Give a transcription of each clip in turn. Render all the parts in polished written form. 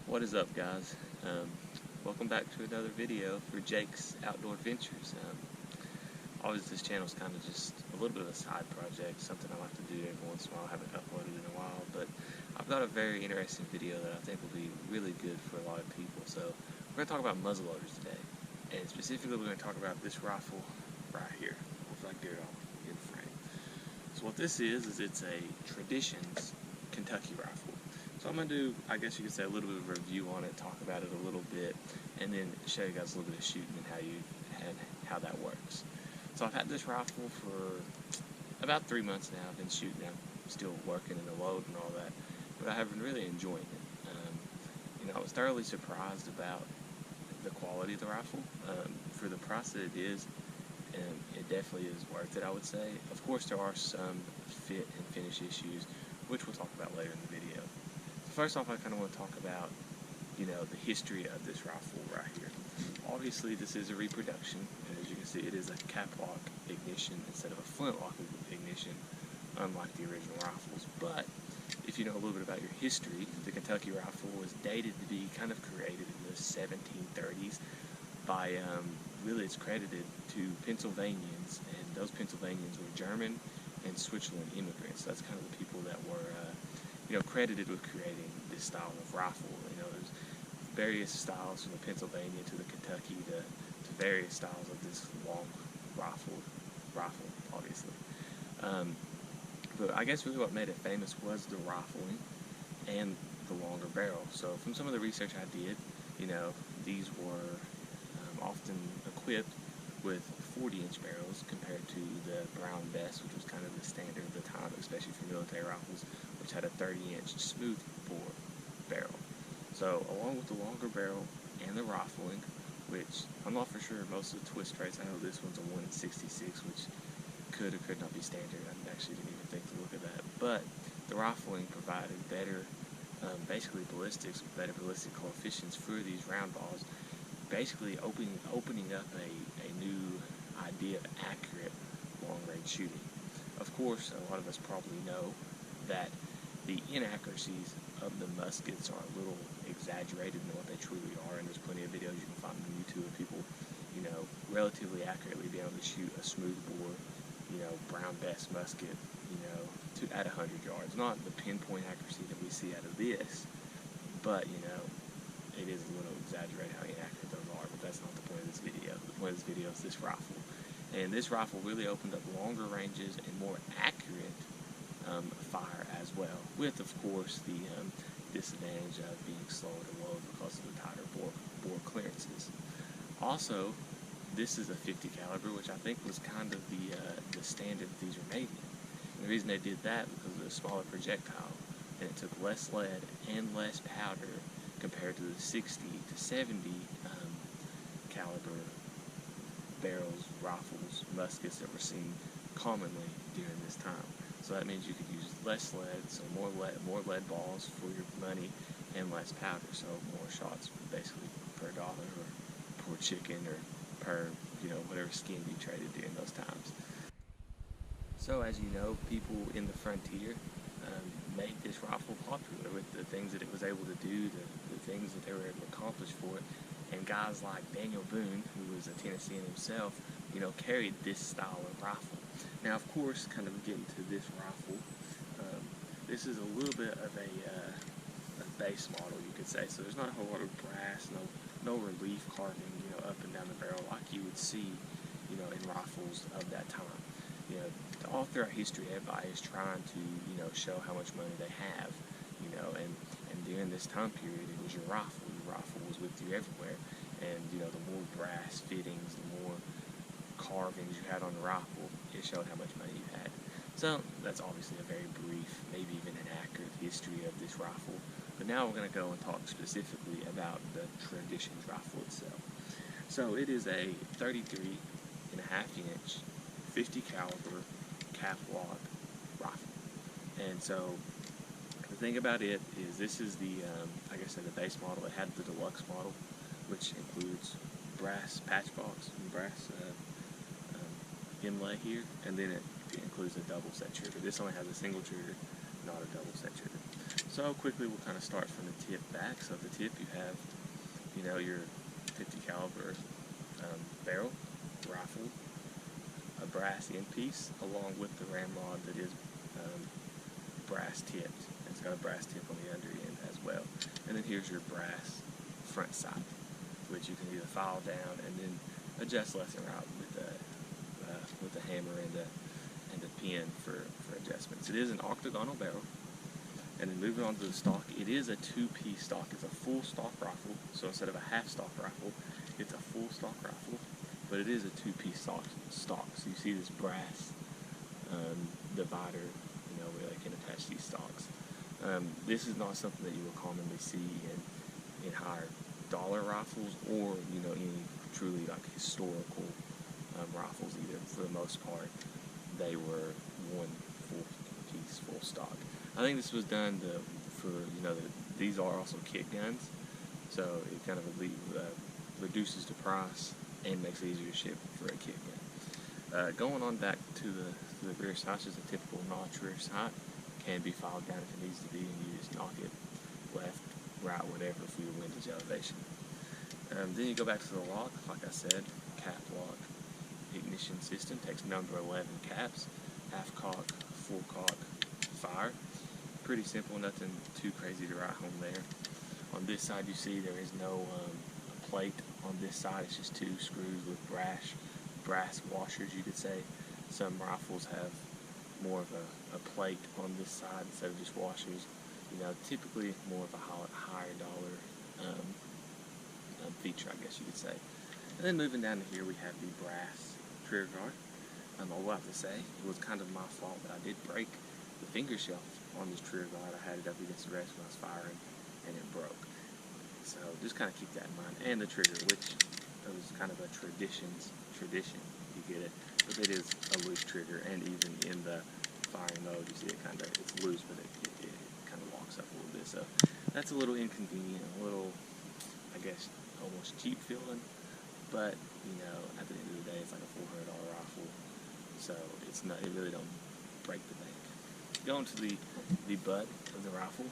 What is up, guys? Welcome back to another video for Jake's Outdoor Adventures. Always this channel is kind of just a little bit of a side project, something I like to do every once in a while. I haven't uploaded in a while, but I've got a very interesting video that I think will be really good for a lot of people. So we're going to talk about muzzleloaders today, and specifically we're going to talk about this rifle right here. If I can get it all in frame. So what this is it's a Traditions Kentucky rifle. So I'm going to do, I guess you could say, a little bit of a review on it, talk about it a little bit, and then show you guys a little bit of shooting and how that works. So I've had this rifle for about 3 months now. I've been shooting. I'm still working in the load and all that, but I have been really enjoying it. I was thoroughly surprised about the quality of the rifle. For the price that it is, it definitely is worth it, I would say. Of course, there are some fit and finish issues, which we'll talk about later in the video. First off, I kind of want to talk about, the history of this rifle right here. Obviously, this is a reproduction, and as you can see, it is a cap lock ignition instead of a flintlock ignition, unlike the original rifles. But if you know a little bit about your history, the Kentucky rifle was dated to be kind of created in the 1730s by, really it's credited to Pennsylvanians, and those Pennsylvanians were German and Switzerland immigrants. So that's kind of the people that were credited with creating this style of rifle. There's various styles from the Pennsylvania to the Kentucky to various styles of this long rifle, obviously. But I guess really what made it famous was the rifling and the longer barrel. So from some of the research I did, these were often equipped with 40-inch barrels compared to the Brown Bess, which was kind of the standard of the time, especially for military rifles, which had a 30-inch smooth bore barrel. So along with the longer barrel and the rifling, which I'm not for sure most of the twist rates, I know this one's a 1 in 66, which could or could not be standard. I actually didn't even think to look at that. But the rifling provided better, basically ballistics, better ballistic coefficients for these round balls, basically opening up a new idea of accurate long-range shooting. Of course, a lot of us probably know that the inaccuracies of the muskets are a little exaggerated than what they truly are, and there's plenty of videos you can find on YouTube of people, relatively accurately being able to shoot a smooth bore, Brown Bess musket, at 100 yards. Not the pinpoint accuracy that we see out of this, but, it is a little exaggerated how inaccurate those are, but that's not the point of this video. The point of this video is this rifle. And this rifle really opened up longer ranges and more accurate fire as well, with, of course, the disadvantage of being slower to load because of the tighter bore clearances. Also, this is a 50 caliber, which I think was kind of the standard that these were made in. And the reason they did that because of the smaller projectile, and it took less lead and less powder compared to the 60 to 70 caliber barrels, rifles, muskets that were seen commonly during this time. So that means you could use less lead, so more lead balls for your money, and less powder, so more shots basically per dollar or per chicken or per whatever skin you traded during those times. So as you know, people in the frontier made this rifle popular with the things that it was able to do, the things that they were able to accomplish for it. And guys like Daniel Boone, who was a Tennessean himself, carried this style of rifle. Now, of course, kind of getting to this rifle, this is a little bit of a base model, you could say. So there's not a whole lot of brass, no relief carving, up and down the barrel like you would see, in rifles of that time. All throughout history, everybody is trying to, show how much money they have, and during this time period, it was your rifle. Your rifle was with you everywhere, and, the more brass fittings, the more carvings you had on the rifle, it showed how much money you had. So, that's obviously a very brief, maybe even inaccurate history of this rifle, but now we're going to go and talk specifically about the Traditions rifle itself. So, it is a 33.5-inch, 50 caliber cap lock rifle. And so the thing about it is this is the, like I said, the base model. It had the deluxe model, which includes brass patch box and brass inlay here, and then it includes a double set trigger. This only has a single trigger, not a double set trigger. So quickly we'll kind of start from the tip back. So at the tip you have, your 50 caliber barrel, rifle, a brass end piece, along with the ramrod that is brass tipped. It's got a brass tip on the under end as well. And then here's your brass front sight, which you can either file down and then adjust left and right with the hammer and the pin for adjustments. It is an octagonal barrel. And then moving on to the stock, it is a two-piece stock. It's a full stock rifle. So instead of a half stock rifle, it's a full stock rifle. But it is a two-piece stock. So you see this brass divider, where they can attach these stocks. This is not something that you will commonly see in higher dollar rifles or any truly like historical rifles either. For the most part, they were one full piece, full stock. I think this was done for these are also kit guns, so it kind of reduces the price and makes it easier to ship for a kit gun. Going on back to the rear sight, just a typical notch rear sight, can be filed down if it needs to be, and you just knock it left, right, whatever for your windage elevation. Then you go back to the lock, like I said, cap lock ignition system, takes number 11 caps, half cock, full cock, fire. Pretty simple, nothing too crazy to write home there. On this side you see there is no plate on this side, it's just two screws with brass washers, you could say. Some rifles have more of a plate on this side instead of just washers. Typically more of a higher dollar feature, I guess you could say. And then moving down to here, we have the brass trigger guard. I will have to say, it was kind of my fault, but I did break the finger shelf on this trigger guard. I had it up against the rest when I was firing, and it broke. So just kind of keep that in mind. And the trigger, which was kind of a tradition, you get it. But it is a loose trigger, and even in the firing mode, you see it's loose, but it kind of locks up a little bit. So that's a little inconvenient, a little, I guess, almost cheap feeling. But, at the end of the day, it's like a $400 rifle. So it really don't break the bank. Going to the butt of the rifle,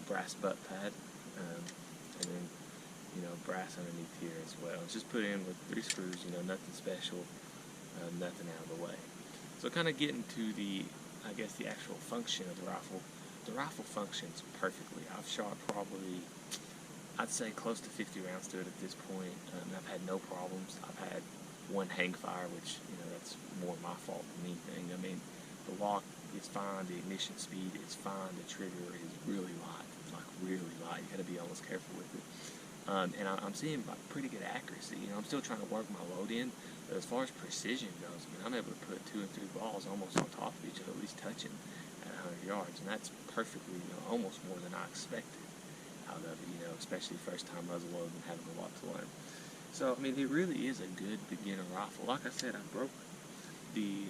brass butt pad, and then, brass underneath here as well. It's just put in with 3 screws, nothing special, nothing out of the way. So kind of getting to the actual function of the rifle. The rifle functions perfectly. I've shot probably, I'd say close to 50 rounds to it at this point. I've had no problems. I've had one hang fire, which, that's more my fault than anything. I mean, the lock is fine, the ignition speed is fine, the trigger is really light, like really light. You got to be almost careful with it. And I'm seeing like pretty good accuracy. I'm still trying to work my load in, but as far as precision goes, I'm able to put 2 and 3 balls almost on top of each other, at least touching at 100 yards, and that's perfectly, almost more than I expected out of it, especially first time muzzle loading and having a lot to learn. So, I mean, it really is a good beginner rifle. Like I said, I broke the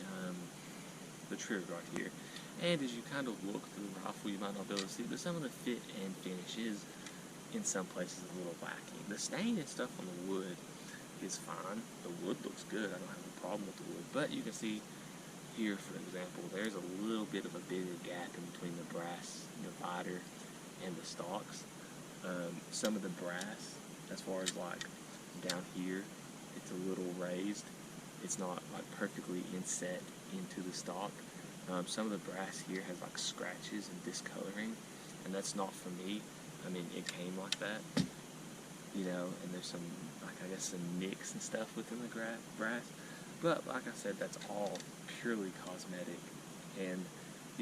trigger guard here, and as you kind of look through the rifle, you might not be able to see, but some of the fit and finish is, in some places, a little lacking. The stain and stuff on the wood is fine. The wood looks good. I don't have a problem with the wood, but you can see here, for example, there's a little bit of a bigger gap in between the brass divider and the stocks. Some of the brass, as far as like down here, it's a little raised. It's not like perfectly inset into the stock. Some of the brass here has like scratches and discoloring, and that's not for me. I mean, it came like that, and there's some, like, I guess some nicks and stuff within the brass. But like I said, that's all purely cosmetic, and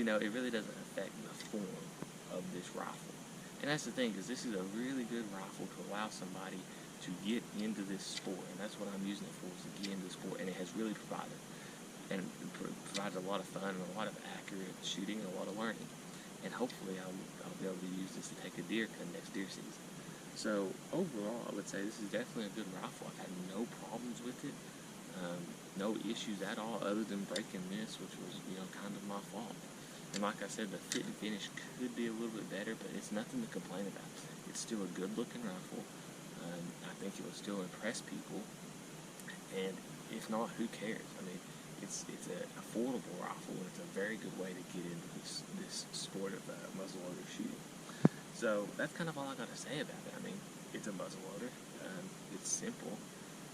it really doesn't affect the form of this rifle. And that's the thing, because this is a really good rifle to allow somebody to get into this sport, and that's what I'm using it for, is to get into the sport, and it has really provided a lot of fun and a lot of accurate shooting and a lot of learning. And hopefully I'll be able to use this to take a deer come next deer season. So overall, I would say this is definitely a good rifle. I've had no problems with it, no issues at all, other than breaking this, which was kind of my fault. And like I said, the fit and finish could be a little bit better, but it's nothing to complain about. It's still a good-looking rifle. I think it will still impress people, and if not, who cares? I mean, it's an affordable rifle, and it's a very good way to get into this sport of muzzleloader shooting. So that's kind of all I got to say about it. I mean, it's a muzzleloader. It's simple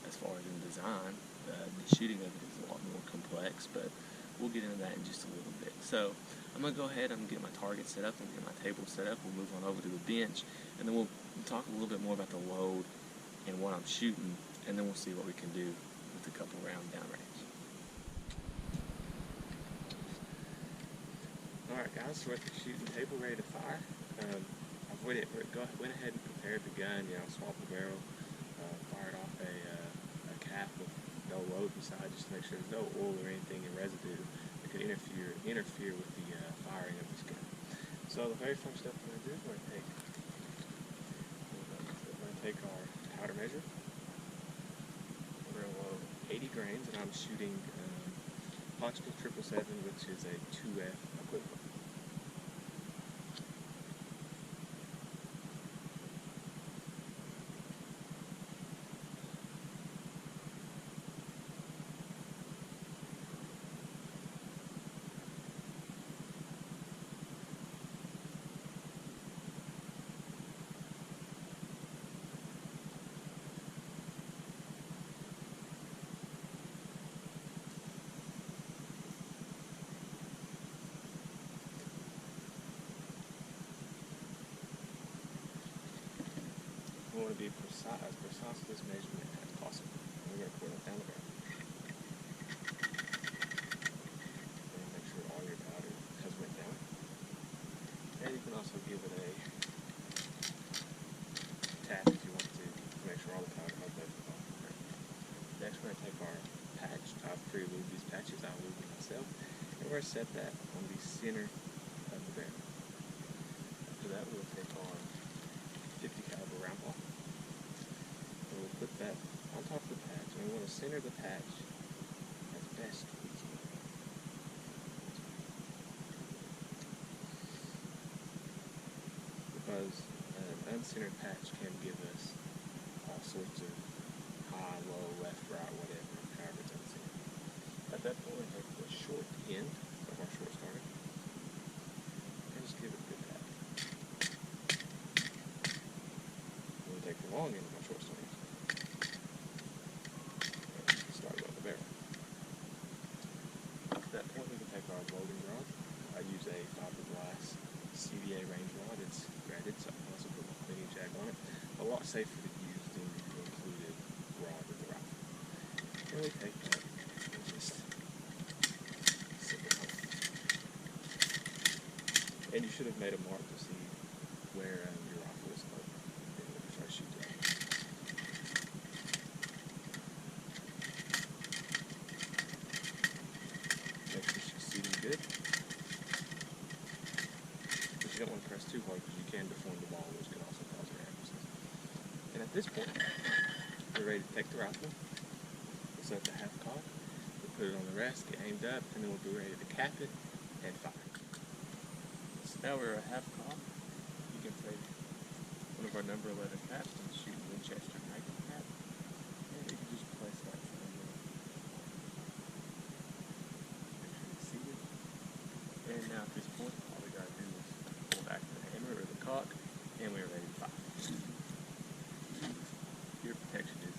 as far as in design. The shooting of it is a lot more complex, but we'll get into that in just a little bit. So I'm going to go ahead and get my target set up and get my table set up. We'll move on over to the bench, and then we'll talk a little bit more about the load and what I'm shooting, and then we'll see what we can do with a couple round downrange. Alright guys, so we're at the shooting table ready to fire. I went ahead and prepared the gun, swapped the barrel, fired off a cap with no load inside just to make sure there's no oil or anything in residue that could interfere with the firing of this gun. So the very first step we're going to do is we're going to take our powder measure. We're going to load 80 grains, and I'm shooting Untitled 777, which is a 2F equivalent. We want to be as precise with this measurement as possible. We're going to pour it down the barrel. And make sure all your powder has went down. And you can also give it a tap if you want to make sure all the powder has left off the barrel. Next we're going to take our patch. I've pre-lubed these patches. I'll lube them myself. And we're going to set that on the center of the barrel. After that we'll take our 50 caliber round ball. And we'll put that on top of the patch, and we want to center the patch as best we can. Because an uncentered patch can give us all sorts of high, low, left, right, whatever, however it's uncentered. At that point, we take the short end of our short starter and just give it a good tap. Take the long end of my short starter and start it on the barrel. At that point we can take our loading rod. I use a fiberglass CVA range rod. It's threaded, so I can also put my cleaning jag on it. A lot safer to use than the included rod with the rifle. And we take that and just sit it on. And you should have made a mark to see where your rifle is loaded. Shoot it. Make sure she's seating good. But you don't want to press too hard because you can deform the ball, which can also cause errors. And at this point, we're ready to take the rifle. We'll set the half cock. We'll put it on the rest, get aimed up, and then we'll be ready to cap it and fire. So now we're a half cock. You can take one of our number 11 caps and shoot Winchester rifle cap, and you can just place that somewhere. Make sure it's seated. And now at this point, all we gotta do is pull back the hammer or the cock, and we're ready to fire. Your protection is in.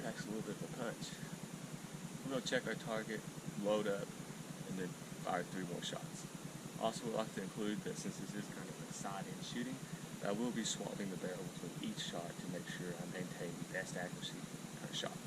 Packs a little bit of a punch. We're going to check our target, load up, and then fire 3 more shots. Also, we'd like to include that since this is kind of a side-in shooting, I will be swapping the barrel between each shot to make sure I maintain the best accuracy per shot.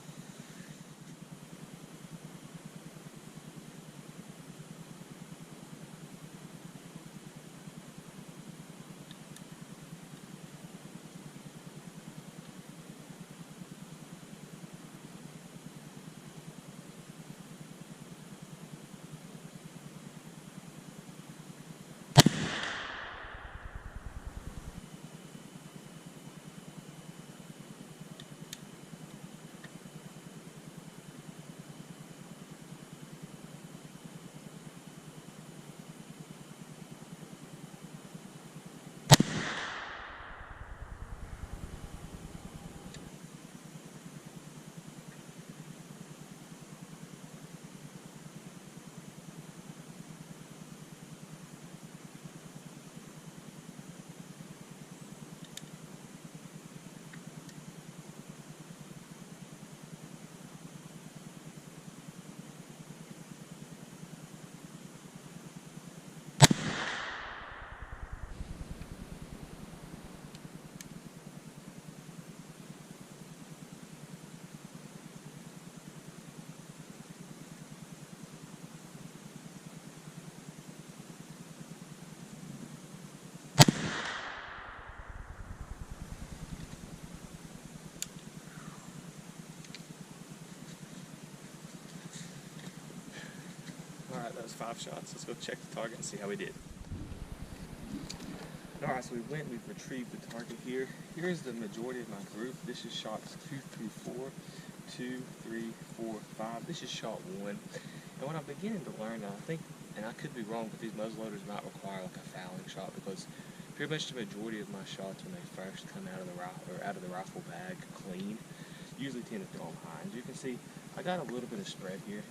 Alright, that was 5 shots. Let's go check the target and see how we did. Alright, so we've retrieved the target here. Here's the majority of my group. This is shots 2 through 4. 2, 3, 4, 5. This is shot 1. And what I'm beginning to learn, I think, and I could be wrong, but these muzzleloaders might require like a fouling shot, because pretty much the majority of my shots when they first come out of the rifle bag clean, usually tend to throw them high. As you can see, I got a little bit of spread here,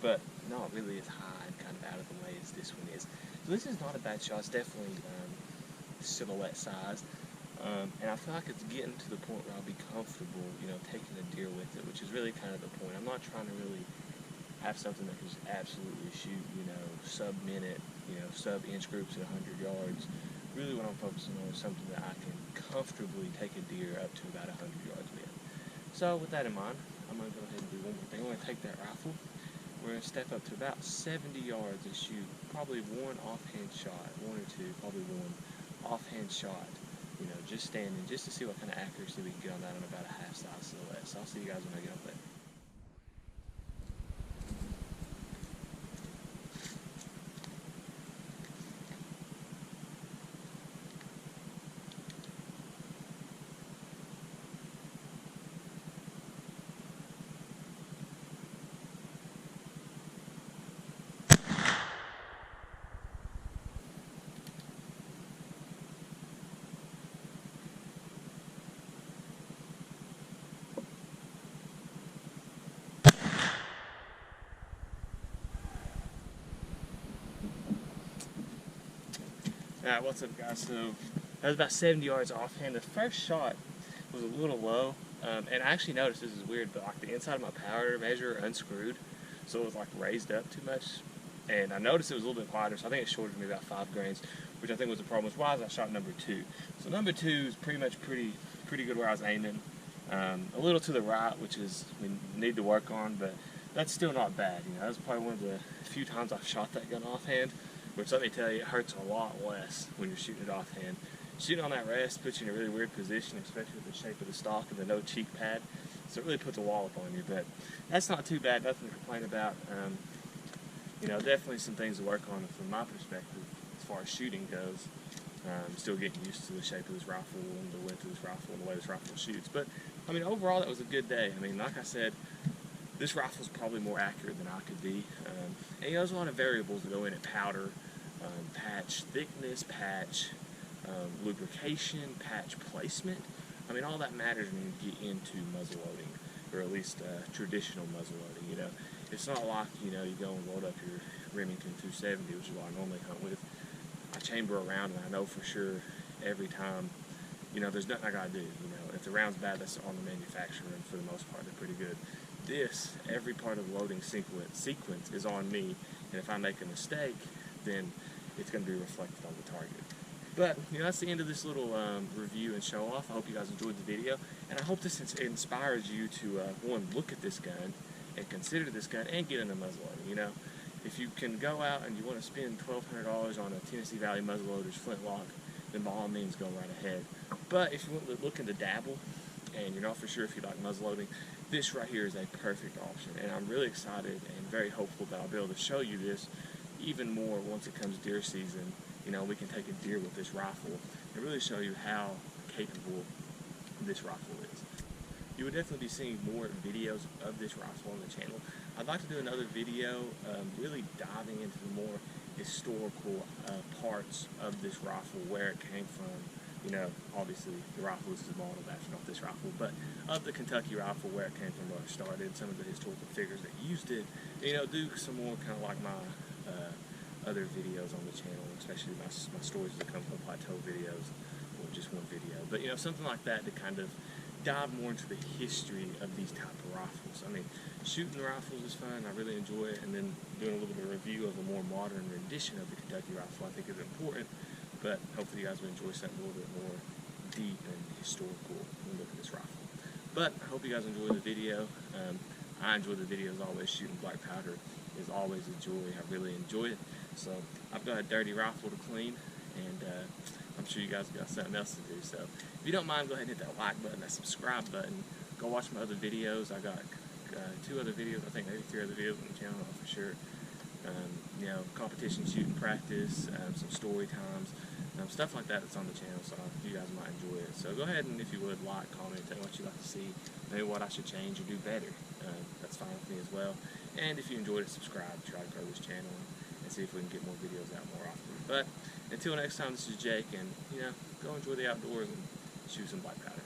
but not really as high and kind of out of the way as this one is. So this is not a bad shot. It's definitely silhouette size. And I feel like it's getting to the point where I'll be comfortable, taking a deer with it, which is really kind of the point. I'm not trying to really have something that can just absolutely shoot, sub-minute, sub-inch groups at 100 yards. Really what I'm focusing on is something that I can comfortably take a deer up to about 100 yards with. So with that in mind, I'm going to go ahead and do one more thing. I'm going to take that rifle. We're going to step up to about 70 yards and shoot probably one offhand shot, one or two, probably one offhand shot. Just standing, just to see what kind of accuracy we can get on that on about a half-size silhouette. So I'll see you guys when I get up there. Alright, what's up guys? So that was about 70 yards offhand. The first shot was a little low, and I actually noticed, this is weird, but like the inside of my powder measure unscrewed, so it was like raised up too much, and I noticed it was a little bit wider, so I think it shorted me about 5 grains, which I think was the problem. Which was I shot number 2. So number 2 is pretty much pretty good where I was aiming. A little to the right, which is we need to work on, but that's still not bad. That was probably one of the few times I've shot that gun offhand. Which, let me tell you, it hurts a lot less when you're shooting it offhand. Shooting on that rest puts you in a really weird position, especially with the shape of the stock and the no cheek pad. So it really puts a wallop on you, but that's not too bad, nothing to complain about. Definitely some things to work on from my perspective as far as shooting goes. Still getting used to the shape of this rifle and the width of this rifle and the way this rifle shoots. But, overall that was a good day. Like I said, this rifle is probably more accurate than I could be. And there's a lot of variables that go in it. Powder, patch thickness, patch lubrication, patch placement. All that matters when you get into muzzle loading, or at least traditional muzzle loading. It's not like, you go and load up your Remington 270, which is what I normally hunt with. I chamber around and I know for sure every time, there's nothing I gotta do. If the round's bad, that's on the manufacturer, and for the most part, they're pretty good. Every part of the loading sequence is on me, and if I make a mistake, then it's going to be reflected on the target. But, that's the end of this little review and show off. I hope you guys enjoyed the video, and I hope this inspires you to, one, look at this gun, and consider this gun, and get into muzzleloading. If you can go out and you want to spend $1,200 on a Tennessee Valley muzzleloader's flintlock, then by all means go right ahead. But if you want to look into dabble, and you're not for sure if you like muzzleloading, this right here is a perfect option, and I'm really excited and very hopeful that I'll be able to show you this even more once it comes deer season. We can take a deer with this rifle and really show you how capable this rifle is. You will definitely be seeing more videos of this rifle on the channel. I'd like to do another video really diving into the more historical parts of this rifle, where it came from. Obviously the rifle is modeled after not this rifle, but of the Kentucky rifle, where it came from, where it started, some of the historical figures that used it. Do some more kind of like my other videos on the channel, especially my stories that come from plateau videos, or just one video. But something like that to kind of dive more into the history of these type of rifles. Shooting rifles is fun, I really enjoy it, and then doing a little bit of review of a more modern rendition of the Kentucky rifle I think is important. But hopefully you guys will enjoy something a little bit more deep and historical when we look at this rifle. But I hope you guys enjoy the video. I enjoy the video as always. Shooting black powder is always a joy. I really enjoy it. So I've got a dirty rifle to clean, and I'm sure you guys got something else to do. So if you don't mind, go ahead and hit that like button, that subscribe button. Go watch my other videos. I got 2 other videos, I think maybe 3 other videos on the channel, not for sure. competition shooting practice, some story times, stuff like that that's on the channel, so you guys might enjoy it. So go ahead and, if you would, like, comment, tell me what you'd like to see, maybe what I should change or do better. That's fine with me as well. And if you enjoyed it, subscribe, try to grow this channel, and see if we can get more videos out more often. But until next time, this is Jake, and go enjoy the outdoors and shoot some black powder.